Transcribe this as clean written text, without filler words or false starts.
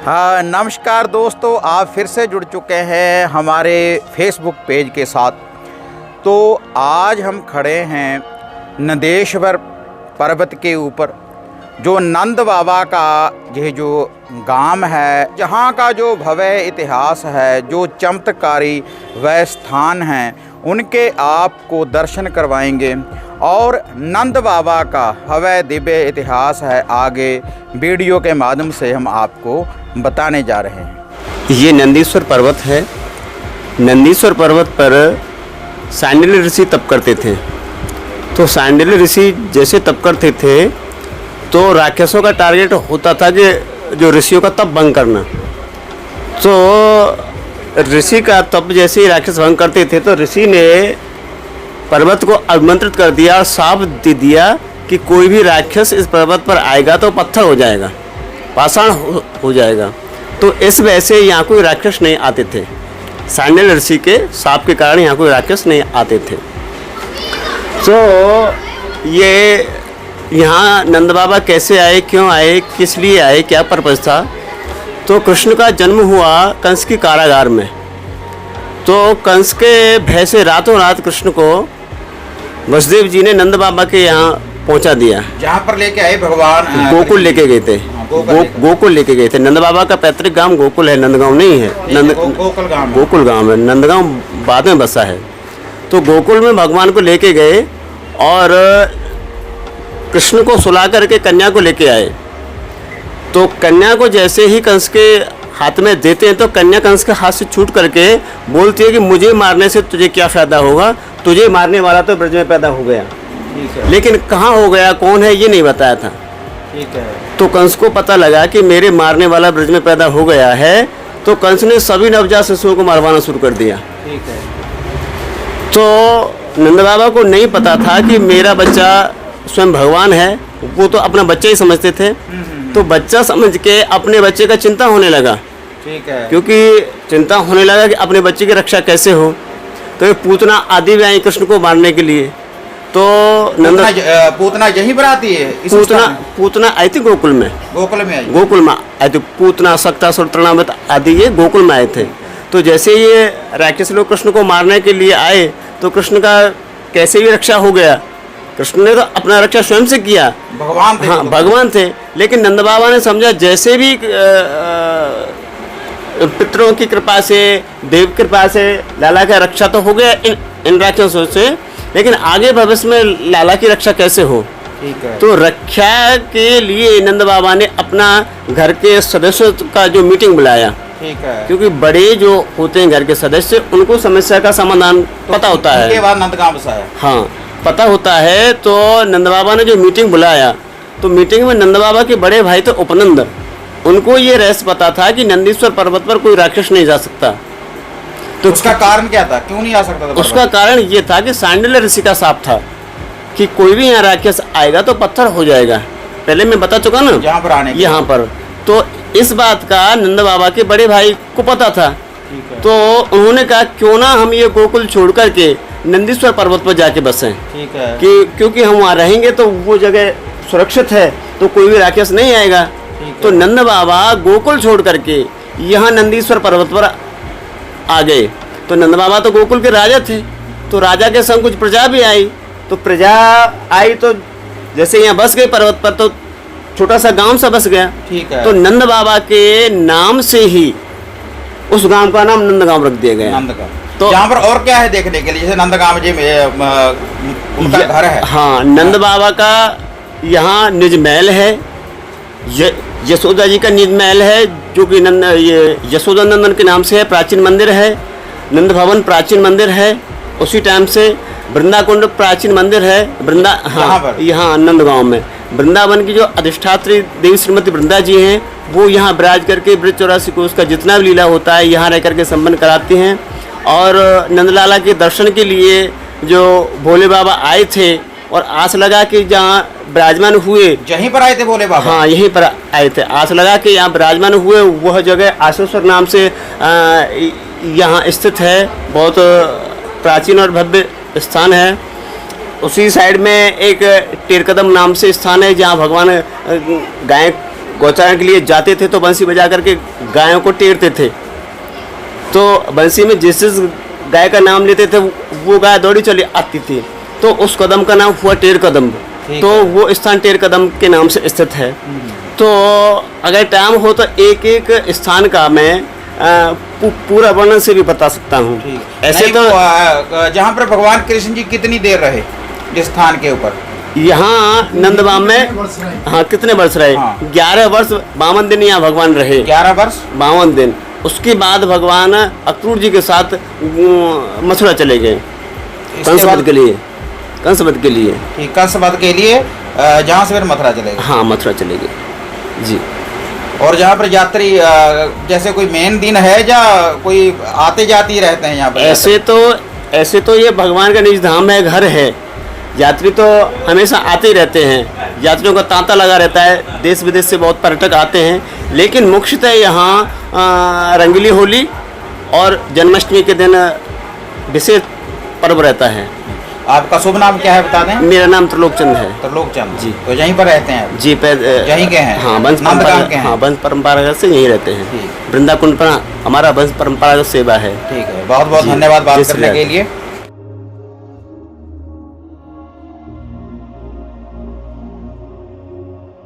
नमस्कार दोस्तों, आप फिर से जुड़ चुके हैं हमारे फेसबुक पेज के साथ। तो आज हम खड़े हैं नंदेश्वर पर्वत के ऊपर, जो नंद बाबा का यह जो गांव है, जहां का जो भव्य इतिहास है, जो चमत्कारी वह स्थान हैं, उनके आपको दर्शन करवाएंगे। और नंद बाबा का भव्य दिव्य इतिहास है, आगे वीडियो के माध्यम से हम आपको बताने जा रहे हैं। ये नंदीश्वर पर्वत है। नंदीश्वर पर्वत पर सांडिल्य ऋषि तप करते थे। तो सांडिल्य ऋषि जैसे तप करते थे तो राक्षसों का टारगेट होता था कि जो ऋषियों का तप भंग करना। तो ऋषि का तप जैसे ही राक्षस भंग करते थे तो ऋषि ने पर्वत को आमंत्रित कर दिया और साफ दे दिया कि कोई भी राक्षस इस पर्वत पर आएगा तो पत्थर हो जाएगा, पाषाण हो जाएगा। तो इस वजह से यहाँ कोई राक्षस नहीं आते थे। सांडिल्य ऋषि के शाप के कारण यहाँ कोई राक्षस नहीं आते थे। तो ये यहाँ नंद बाबा कैसे आए, क्यों आए, किस लिए आए, क्या पर्पज़ था? तो कृष्ण का जन्म हुआ कंस की कारागार में। तो कंस के भय से रातों रात कृष्ण को वसुदेव जी ने नंद बाबा के यहाँ पहुँचा दिया। जहाँ पर लेके आए भगवान गोकुल लेके गए थे। गोकुल लेके गए थे। नंद बाबा का पैतृक गांव गोकुल है, नंदगांव नहीं है। गोकुल गांव है, नंदगांव बाद में बसा है। तो गोकुल में भगवान को लेके गए और कृष्ण को सुला करके कन्या को लेके आए। तो कन्या को जैसे ही कंस के हाथ में देते हैं तो कन्या कंस के हाथ से छूट करके बोलती है कि मुझे मारने से तुझे क्या फ़ायदा होगा, तुझे मारने वाला तो ब्रज में पैदा हो गया। लेकिन कहाँ हो गया, कौन है, ये नहीं बताया था। ठीक है। तो कंस को पता लगा कि मेरे मारने वाला ब्रज में पैदा हो गया है। तो कंस ने सभी नवजात शिशुओं को मारवाना शुरू कर दिया। ठीक है। तो नंद बाबा को नहीं पता था कि मेरा बच्चा स्वयं भगवान है। वो तो अपना बच्चा ही समझते थे। तो बच्चा समझ के अपने बच्चे का चिंता होने लगा। ठीक है। क्योंकि चिंता होने लगा कि अपने बच्चे की रक्षा कैसे हो। तो ये पूतना आदि भी आई कृष्ण को मारने के लिए। तो पूतना यहीं पर आती है? पूतना आई थी गोकुल में। गोकुल में आई थी पूतना, सक्तासुर, तृणावत आदि ये गोकुल में आए थे। तो जैसे ये राक्षस लोग कृष्ण को मारने के लिए आए तो कृष्ण का कैसे भी रक्षा हो गया। कृष्ण ने तो अपना रक्षा स्वयं से किया, भगवान थे। हाँ, भगवान थे। लेकिन नंद बाबा ने समझा जैसे भी पितरों की कृपा से, देव कृपा से लाला का रक्षा तो हो गया इन राक्षसों से, लेकिन आगे भविष्य में लाला की रक्षा कैसे हो। ठीक है। तो रक्षा के लिए नंद बाबा ने अपना घर के सदस्यों का जो मीटिंग बुलाया। ठीक है। क्योंकि बड़े जो होते हैं घर के सदस्य, उनको समस्या का समाधान पता होता है। उसके बाद नंदगांव बसाया। हाँ, पता होता है। तो नंद बाबा ने जो मीटिंग बुलाया, तो मीटिंग में नंद बाबा के बड़े भाई थे उपनंद। उनको ये रहस्य पता था कि नंदीश्वर पर्वत पर कोई राक्षस नहीं जा सकता। तो उसका कारण क्या था, क्यों नहीं आ सकता था? उसका कारण ये था कि सांडिल्य ऋषि का शाप था कि कोई भी यहाँ राक्षस आएगा तो पत्थर हो जाएगा। पहले मैं बता चुका ना यहाँ पर आने, यहाँ पर। तो इस बात का नंद बाबा के बड़े भाई को पता था। तो उन्होंने कहा क्यों ना हम ये गोकुल छोड़ करके नंदीश्वर पर्वत पर जाके बसें। ठीक है। कि क्योंकि हम वहाँ रहेंगे तो वो जगह सुरक्षित है, तो कोई भी राक्षस नहीं आएगा। तो नंद बाबा गोकुल छोड़ करके यहाँ नंदीश्वर पर्वत पर आ गए। तो नंद बाबा तो गोकुल के राजा थे। तो राजा के संग कुछ प्रजा भी आई। तो प्रजा आई तो जैसे यहाँ बस गए पर्वत पर, तो छोटा सा गांव सा बस गया। ठीक है। तो नंद बाबा के नाम से ही उस गांव का नाम नंदगांव रख दिया गया। तो यहाँ पर और क्या है देखने के लिए? जैसे नंदगांव जी में उनका घर है। हाँ, नंद बाबा का यहाँ निज महल है। यशोदा जी का निज महल है, जो कि ये यशोदा नंदन के नाम से है। प्राचीन मंदिर है। नंद भवन प्राचीन मंदिर है। उसी टाइम से वृंदाकुंड प्राचीन मंदिर है। हाँ, यहाँ नंदगांव में वृंदावन की जो अधिष्ठात्री देवी श्रीमती वृंदा जी हैं, वो यहाँ विराज करके ब्रज 84 को उसका जितना भी लीला होता है यहाँ रह करके संपन्न कराती हैं। और नंदलाला के दर्शन के लिए जो भोले बाबा आए थे और आस लगा कि जहाँ विराजमान हुए, यहीं पर आए थे भोले बाबा। हाँ, यहीं पर आए थे। आस लगा कि यहाँ विराजमान हुए, वह जगह आशेश्वर नाम से यहाँ स्थित है। बहुत प्राचीन और भव्य स्थान है। उसी साइड में एक टेरकदम नाम से स्थान है, जहाँ भगवान गाय गौचारण के लिए जाते थे तो बंसी बजा करके गायों को टेरते थे। तो बंसी में जिस जिस गाय का नाम लेते थे वो गाय दौड़ी चली आती थी, तो उस कदम का नाम हुआ टेर कदम। ठीक तो है। वो स्थान टेर कदम के नाम से स्थित है। तो अगर टाइम हो तो एक एक स्थान का मैं पूरा वर्णन से भी बता सकता हूँ। ऐसे नहीं, तो वो, जहाँ पर भगवान कृष्ण जी कितनी देर रहे जिस स्थान के ऊपर? यहाँ नंदबाम में हाँ कितने वर्ष रहे? हाँ। 11 वर्ष 52 दिन यहाँ भगवान रहे। 11 वर्ष। 52 दिन। उसके बाद भगवान अक्रूर जी के साथ मथुरा चले गए कंसवध के लिए। कंसवध के लिए ठीक, कंसवध के लिए जहाँ से फिर मथुरा चले गए। हाँ मथुरा चले गए जी। और जहाँ पर यात्री जैसे कोई मेन दिन है या कोई आते जाते ही रहते हैं यहाँ पर? ऐसे तो ये भगवान का निज धाम है, घर है। यात्री तो हमेशा आते ही रहते हैं, यात्रियों का तांता लगा रहता है, देश विदेश से बहुत पर्यटक आते हैं। लेकिन मुख्यतः यहाँ रंगीली होली और जन्माष्टमी के दिन विशेष पर्व रहता है। आपका शुभ नाम क्या है बता दें? मेरा नाम त्रिलोकचंद है। त्रिलोकचंद जी। तो यहीं पर रहते हैं? जी यहीं के हैं? हाँ वंश नंदगांव के परंपरा हैं? हाँ वंश परंपरागत से यहीं रहते हैं। ठीक। वृंदाकुंड पर हमारा वंश परंपरागत सेवा है। ठीक है, बहुत बहुत जी, धन्यवाद बात जय करने श्री के राम। लिए।